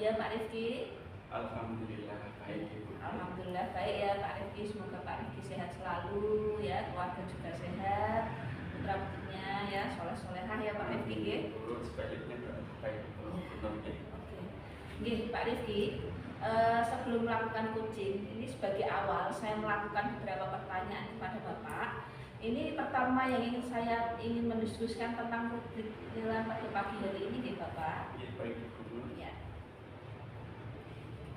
Ya Pak Rifki. Alhamdulillah baik Ibu. Alhamdulillah baik ya Pak Rifki. Semoga Pak Rifki sehat selalu ya, keluarga juga sehat, putra putrinya ya soleh-solehah ya Pak Rifki ya. Sebaliknya baik Ibu. Oke. Nggih Pak Rifki, sebelum melakukan coaching ini sebagai awal saya melakukan beberapa pertanyaan kepada Bapak. Ini pertama yang saya ingin mendiskusikan tentang rubrik nilai pada pagi hari ini nih Bapak. Ya, baik Ibu. Ya.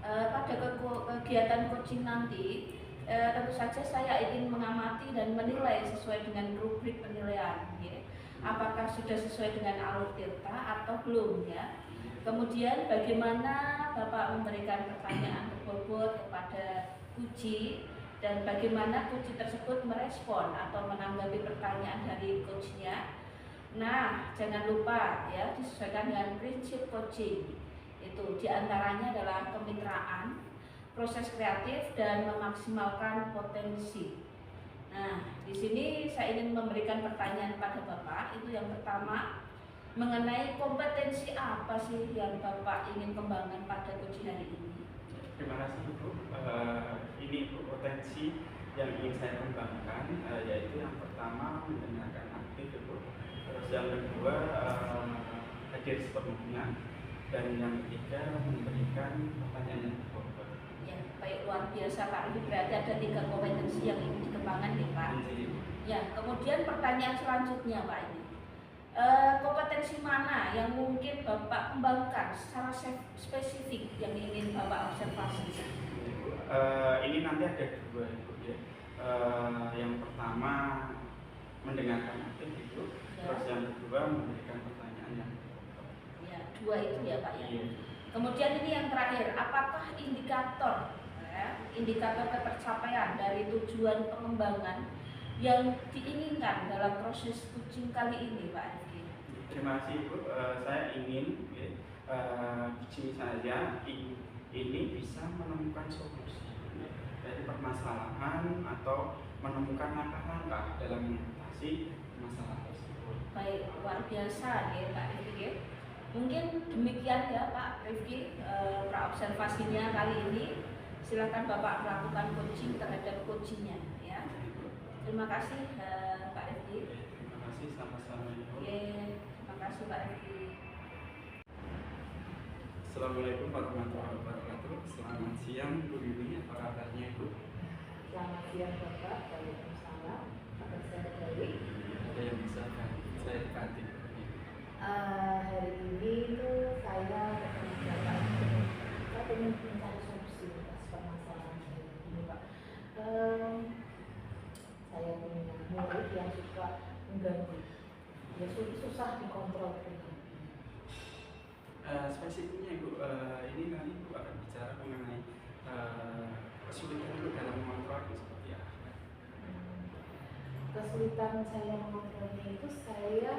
Pada kegiatan coaching nanti tentu saja saya ingin mengamati dan menilai sesuai dengan rubrik penilaian ya. Apakah sudah sesuai dengan alur tirta atau belum ya. Kemudian bagaimana Bapak memberikan pertanyaan berbobot kepada coach dan bagaimana coach tersebut merespon atau menanggapi pertanyaan dari coachnya. Nah, jangan lupa ya disesuaikan dengan prinsip coaching. Itu diantaranya adalah kemitraan, proses kreatif dan memaksimalkan potensi. Nah, di sini saya ingin memberikan pertanyaan pada Bapak. Itu yang pertama, mengenai kompetensi apa sih yang Bapak ingin kembangkan pada coaching hari ini? Terima kasih Ibu. Ini Ibu potensi yang ingin saya kembangkan, yaitu yang pertama mendengarkan aktif Ibu. Terus yang kedua hadir sepenuhnya, dan yang ketiga memberikan pertanyaan yang berbobot. Ya, baik, luar biasa Pak. Ini berarti ada 3 kompetensi yang ingin dikembangkan nih Pak. Ya, kemudian pertanyaan selanjutnya Pak ini. Kompetensi mana yang mungkin Bapak kembangkan secara spesifik yang ingin Bapak observasi? Ini nanti ada 2 Ibu ya. Yang pertama mendengarkan aktif Ibu, ya. Terus yang kedua memberikan pertanyaan yang berbobot. Ya, 2 itu ya Pak ya. Iya. Kemudian ini yang terakhir, apakah indikator indikator ketercapaian dari tujuan pengembangan yang diinginkan dalam proses coaching kali ini Pak Rifki? Terima kasih Ibu. Saya ingin coaching saya ini bisa menemukan solusi dari permasalahan atau menemukan langkah-langkah dalam mengatasi masalah tersebut. Baik, luar biasa ya Pak Rifki. Mungkin demikian ya Pak Rifki praobservasinya kali ini. Silakan Bapak melakukan coaching terhadap coachingnya ya. Terima kasih Pak Rifki. Terima kasih, sama-sama Ibu. Terima kasih Pak Rifki. Assalamualaikum warahmatullahi wabarakatuh. Selamat siang Bu Yuni, apa kabarnya Ibu? Selamat siang Bapak, waalaikumsalam. Kabar saya baik. Ada yang bisa saya ganti? Hari ini itu saya bertemu Bapak. Saya ingin mencari solusi atas permasalahan saya ini Pak. Saya punya murid yang suka mengganggu. Ya susah dikontrol. Spesifiknya Ibu, ini nanti Ibu akan bicara mengenai kesulitan Ibu dalam mengontrol seperti apa? Kesulitan saya mengontrolnya itu saya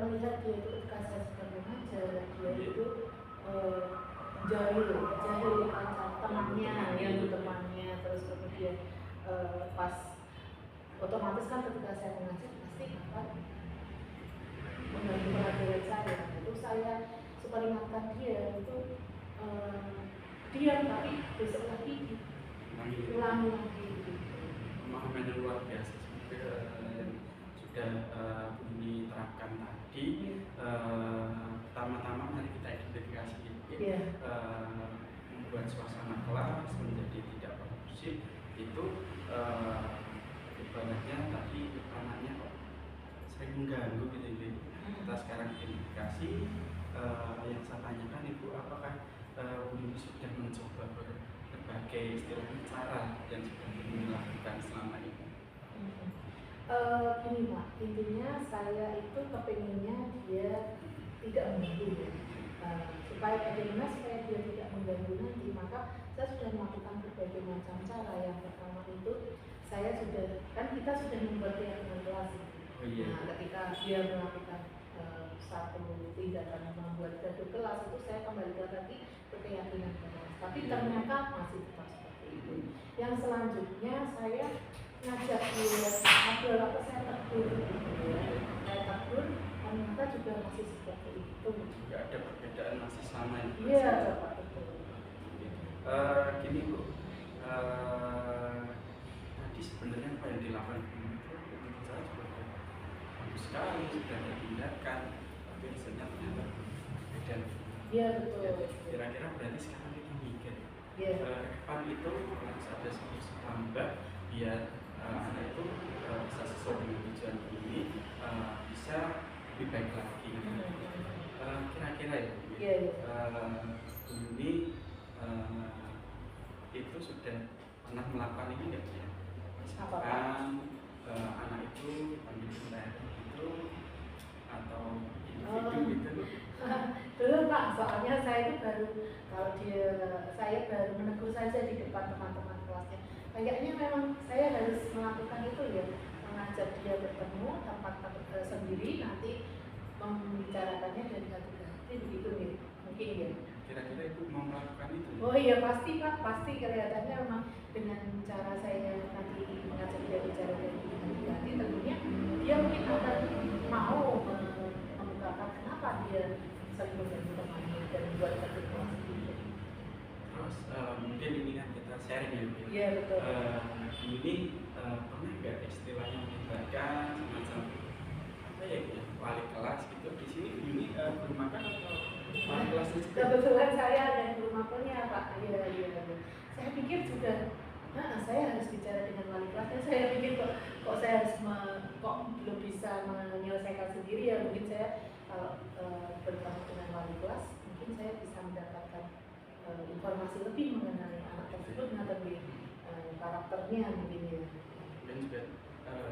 melihat dia itu ketika saya sedang mengajar, dia itu jahil temannya, temannya, terus kemudian pas otomatis kan ketika saya mengajar pasti akan mengganggu perhatian saya. Itu saya suka ingatkan dia itu diam, tapi besok lagi ulangi lagi. Pemahaman yang luar biasa seperti yang sudah Buni terapkan tadi. Pertama-tama mari kita identifikasi membuat suasana kelas menjadi tidak kondusif itu ibaratnya tadi anaknya kok sering mengganggu gitu. Kita sekarang identifikasi. Yang saya tanyakan Ibu, apakah Buni sudah mencoba berbagai istilahnya cara yang sudah Buni lakukan selama ini? Gini Pak, intinya saya itu kepinginnya dia tidak mengganggu supaya bagaimana supaya dia tidak mengganggu nanti, maka saya sudah melakukan berbagai macam cara. Yang pertama itu saya sudah, kan kita sudah membuat keyakinan kelas. Nah, ketika dia melakukan satu tindakan membuat gaduh kelas, itu saya kembalikan lagi ke keyakinan kelas, tapi ternyata masih tetap seperti itu. Yang selanjutnya saya ngajak dia ngobrol, apa saya tegur, ternyata juga masih seperti itu. Tidak ada perbedaan keadaan masih sama ya. Iya, Bapak, betul. Gini Bu, tadi sebenarnya apa yang dilakukan itu menurut saya juga bagus sekali, sudah ada tindakan, tapi hasilnya ternyata beda. Iya, betul. Ya, kira-kira berarti sekarang kita mikir Iya. ke depan itu harus ada solusi tambah biar anak itu bisa sesuai dengan tujuan ini, bisa lebih baik lagi. Kira-kira ya, Iya, iya. ini itu sudah pernah melakukan ini nggak ya? Apa, Pak? Misalkan anak itu panggil itu atau individu itu. Dulu Pak, soalnya saya itu baru, kalau saya baru menegur saja di depan teman-teman kelasnya. Kayaknya memang saya harus melakukan itu ya, mengajak dia bertemu tempat sendiri, nanti membicarakannya dari hati ke hati, begitu ya, mungkin ya. Kira-kira ibu mau melakukan itu? Oh iya pasti Pak, pasti kelihatannya memang dengan cara saya nanti mengajak dia bicara dari hati ke hati, tentunya dia mungkin akan mau mengungkapkan kenapa dia sering mengganggu temannya dan membuat ketegangan sendiri. Terus mungkin ini kan kita sharing ya. Iya betul. Ini pernah nggak istilahnya melibatkan semacam apa ya, wali kelas gitu di sini ini guru makan atau wali kelas itu? Kebetulan saya dan guru makannya Pak. Iya. Saya pikir juga, saya harus bicara dengan wali kelasnya. Saya pikir kok saya harus kok belum bisa menyelesaikan sendiri ya. Mungkin saya kalau bertemu dengan wali kelas, mungkin saya bisa mendapatkan informasi lebih mengenai anak tersebut, mengenai karakternya mungkin ya. Dan juga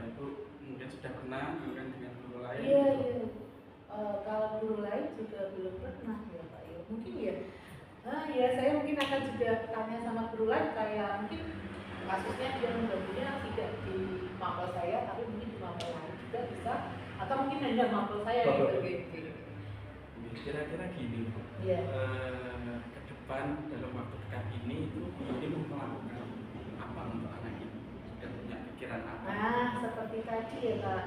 ibu mungkin sudah pernah dengan guru lain. Iya. Kalau guru lain juga belum pernah ya Pak. Ya mungkin ya. Ya saya mungkin akan juga tanya sama guru lain, kayak mungkin kasusnya dia mengganggunya tidak di mapel saya, tapi mungkin di mapel lain juga bisa, atau mungkin hanya mapel saya gitu. Kira-kira gini, Iya. ke depan dalam waktu dekat ini itu mau melakukan apa untuk anak ini? Sudah punya pikiran apa? Seperti tadi ya Pak,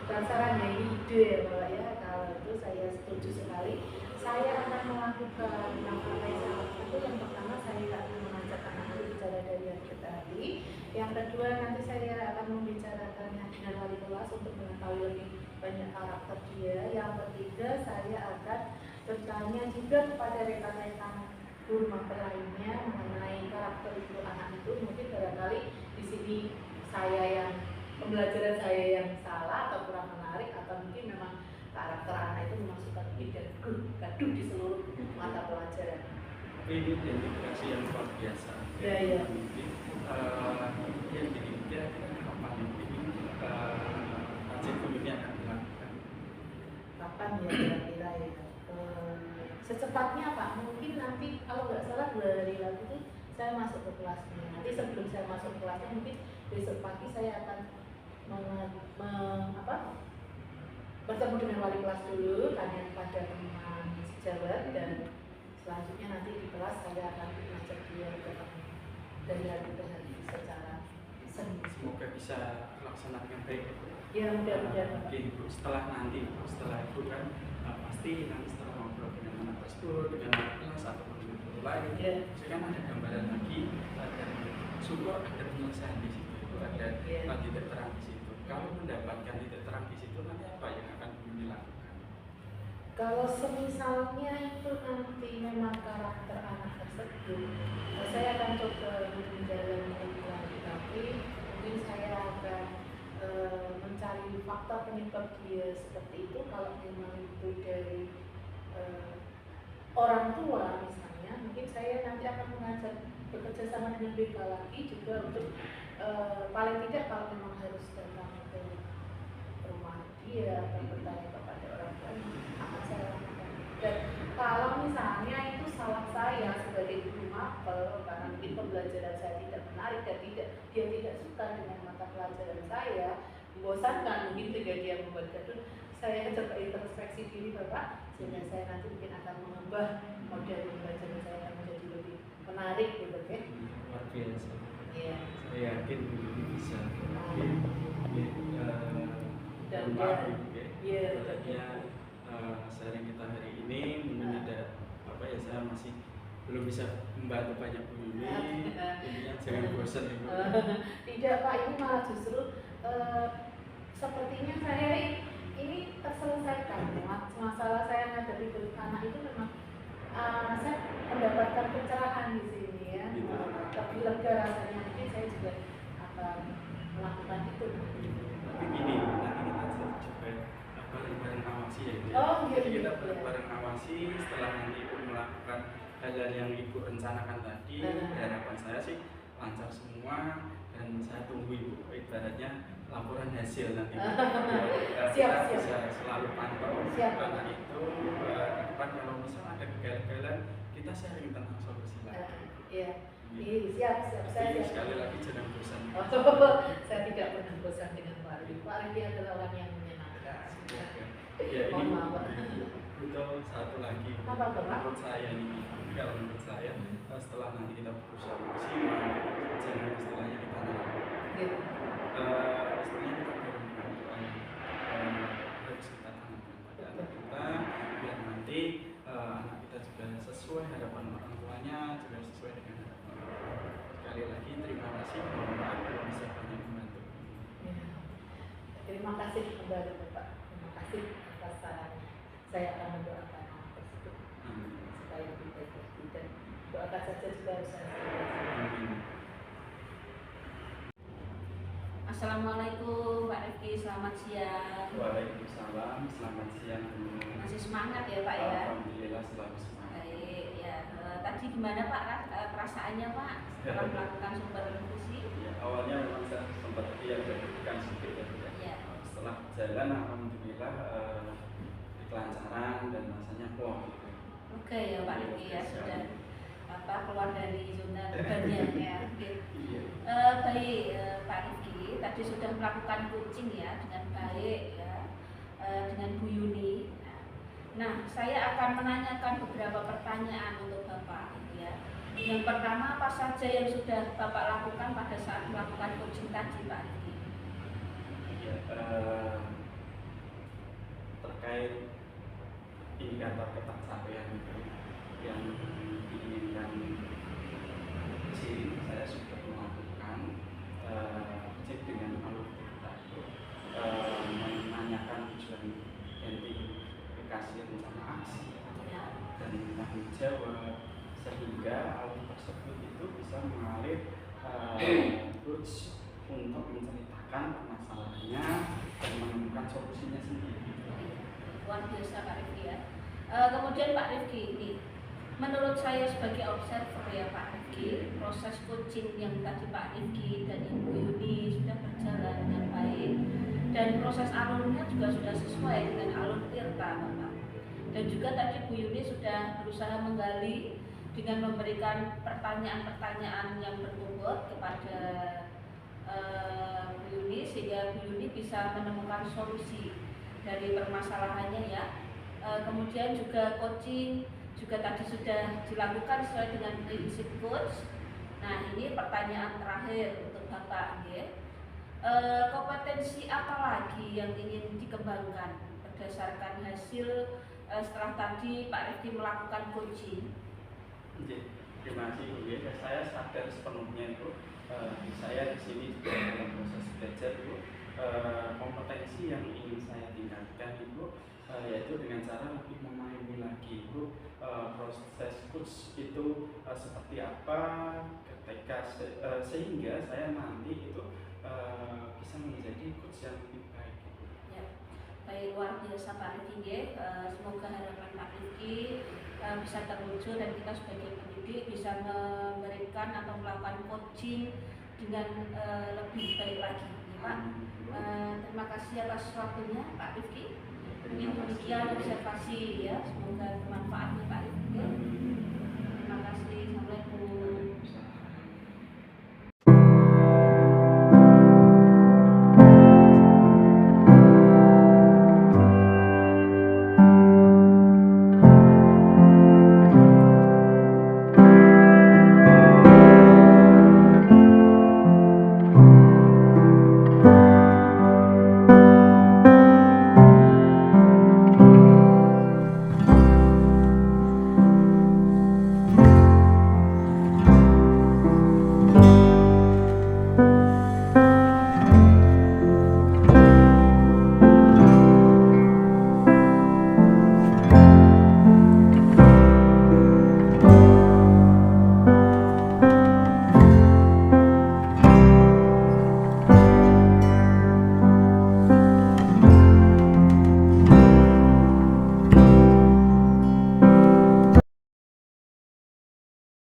bukan saran ya, ide ya Pak ya. Kalau itu saya setuju sekali. Saya akan melakukan apa yang saya lakukan itu, yang pertama saya akan mengajak anak itu bicara dari hati ke hati. Yang kedua nanti saya akan membicarakannya dengan wali kelas untuk mengetahui lebih banyak karakter dia. Yang ketiga saya akan bertanya juga kepada rekan-rekan guru mapel lainnya mengenai karakter itu anak itu. Mungkin barangkali di sini pembelajaran saya yang salah atau kurang menarik, atau mungkin memang karakter anak itu memang suka bikin gaduh di seluruh mata pelajaran. Ini identifikasi yang luar biasa. Iya. Mungkin yang jadi kira-kira kapan ini kajian ini akan dilakukan? Kapan ya kira-kira ya? Secepatnya Pak, mungkin nanti kalau nggak salah 2 hari lagi itu saya masuk ke kelasnya. Nanti sebelum saya masuk ke kelasnya, mungkin besok pagi saya akan bertemu dengan wali kelas dulu, tanya kepada teman sejawat, dan selanjutnya nanti di kelas saya akan mengajak dia bertemu dari hati ke hati secara seni. Semoga bisa terlaksana dengan baik. Ya mudah-mudahan. Mungkin setelah itu kan pasti nanti setelah ngobrol dengan anak tersebut, dengan anak kelas ataupun dengan guru lain, saya kan ada gambaran lagi dan syukur ada penyelesaian di situ, ada titik terang di situ. Kalau mendapatkan titik terang di situ, nanti apa yang akan dilakukan? Kalau semisalnya itu nanti memang karakter anak tersebut, saya akan coba menjalani lagi, tapi mungkin saya akan mencari faktor penyebab dia seperti itu. Kalau memang itu dari orang tua misalnya, mungkin saya nanti akan mengajak bekerja sama dengan BK lagi juga untuk paling tidak kalau memang harus datang ke rumah dia atau bertanya kepada orang tua, akan saya lakukan. Dan kalau misalnya itu salah saya sebagai guru mapel, karena mungkin pembelajaran saya tidak menarik dan dia tidak suka dengan mata pelajaran saya, membosankan, mungkin juga dia membuat gaduh, saya coba introspeksi diri Bapak, sehingga saya nanti mungkin akan mengubah model pembelajaran saya menjadi lebih menarik gitu kan. Luar biasa. Iya. Saya yakin ini bisa. Dan maaf, iya, sharing kita hari ini belum bisa membantu banyak Bu Yuni. Intinya jangan bosan Ibu. Tidak Pak, ini malah justru sepertinya saya ini terselesaikan. Masalah saya menghadapi anak itu memang saya mendapatkan pencerahan di sini ya. Gitu. Lebih lega rasanya, mungkin saya juga akan melakukan itu. Tapi gini, nanti kita coba bareng-bareng awasi ya Bu. Oh, iya, Jadi kita iya. bareng-bareng awasi setelah nanti Ibu melakukan hal-hal yang Ibu rencanakan tadi. Harapan saya sih lancar semua dan saya tunggu Ibu ibaratnya laporan hasil nanti. Siap, Kita siap. bisa selalu pantau Siap. karena itu ke depan kalau misal ada kegagalan kita sharing tentang solusi lagi. Iya. Iya, siap. Tapi Saya sekali lagi jangan bosan. saya tidak pernah bosan dengan Pak Ardi. Pak Ardi adalah orang yang menyenangkan. Ya ini Mohon maaf. butuh satu lagi. Apa tuh, Pak? Menurut saya ini, kalau menurut saya setelah nanti kita berusaha maksimal, jangan istilahnya kita Gitu. istilahnya kita berikan harus kita tanamkan pada anak kita biar nanti anak kita juga sesuai harapan orang tuanya, juga sesuai dengan harapan orang tua. Sekali lagi terima kasih, mohon maaf kalau bisa banyak membantu. Ya. Terima kasih kembali Bapak. Terima kasih atas sarannya. Saya akan mendoakan anak tersebut supaya lebih baik lagi dan doakan saja juga usaha saya. Amin. Assalamualaikum Pak Rifki, selamat siang. Waalaikumsalam, selamat siang Bu. Masih semangat ya Pak ya? Alhamdulillah selalu semangat. Baik ya. Tadi gimana Pak perasaannya Pak setelah melakukan sumber nutrisi? Ya, awalnya memang saya sempat deg-degan sedikit ya Bu, ya. Iya. Setelah jalan alhamdulillah kelancaran dan rasanya plong gitu. Oke ya Pak Rifki ya, sudah keluar dari zona bebannya ya. Oke. Iya. Baik Pak Rifki, tadi sudah melakukan coaching ya dengan baik ya dengan Bu Yuni. Nah, saya akan menanyakan beberapa pertanyaan untuk Bapak ya. Yang pertama, apa saja yang sudah Bapak lakukan pada saat melakukan coaching tadi Pak Rifki? Ya, terkait indikator pencapaian itu yang diinginkan sih saya sudah melakukan cek dengan alur kita itu menanyakan tujuan identifikasi rencana aksi Ya. dan tanggung jawab sehingga alur tersebut itu bisa mengalir terus untuk menceritakan permasalahannya dan menemukan solusinya sendiri. Luar biasa Pak Rifki ya. Kemudian Pak Rifki ini, menurut saya sebagai observer ya Pak Rifki, proses coaching yang tadi Pak Rifki dan Ibu Yuni sudah berjalan dengan baik dan proses alurnya juga sudah sesuai dengan alur Tirta Bapak. Dan juga tadi Bu Yuni sudah berusaha menggali dengan memberikan pertanyaan-pertanyaan yang berbobot kepada Bu Yuni sehingga Bu Yuni bisa menemukan solusi dari permasalahannya ya. Kemudian juga coaching juga tadi sudah dilakukan sesuai dengan prinsip coach. Nah ini pertanyaan terakhir untuk Bapak ya. Kompetensi apa lagi yang ingin dikembangkan berdasarkan hasil setelah tadi Pak Rifki melakukan coaching? Terima kasih Bu. Ya, saya sadar sepenuhnya itu saya di sini juga dalam proses belajar itu kompetensi yang ingin saya tingkatkan itu yaitu dengan cara lebih memahami lagi itu proses coach itu seperti apa ketika sehingga saya nanti itu bisa menjadi coach yang lebih baik. Ya, baik luar biasa Pak Rifki. Semoga harapan Pak Rifki bisa terwujud dan kita sebagai pendidik bisa memberikan atau melakukan coaching dengan lebih baik lagi, ya, Pak. Terima kasih atas waktunya Pak Rifki. Mungkin demikian observasi ya, semoga bermanfaat ya Pak Rifki.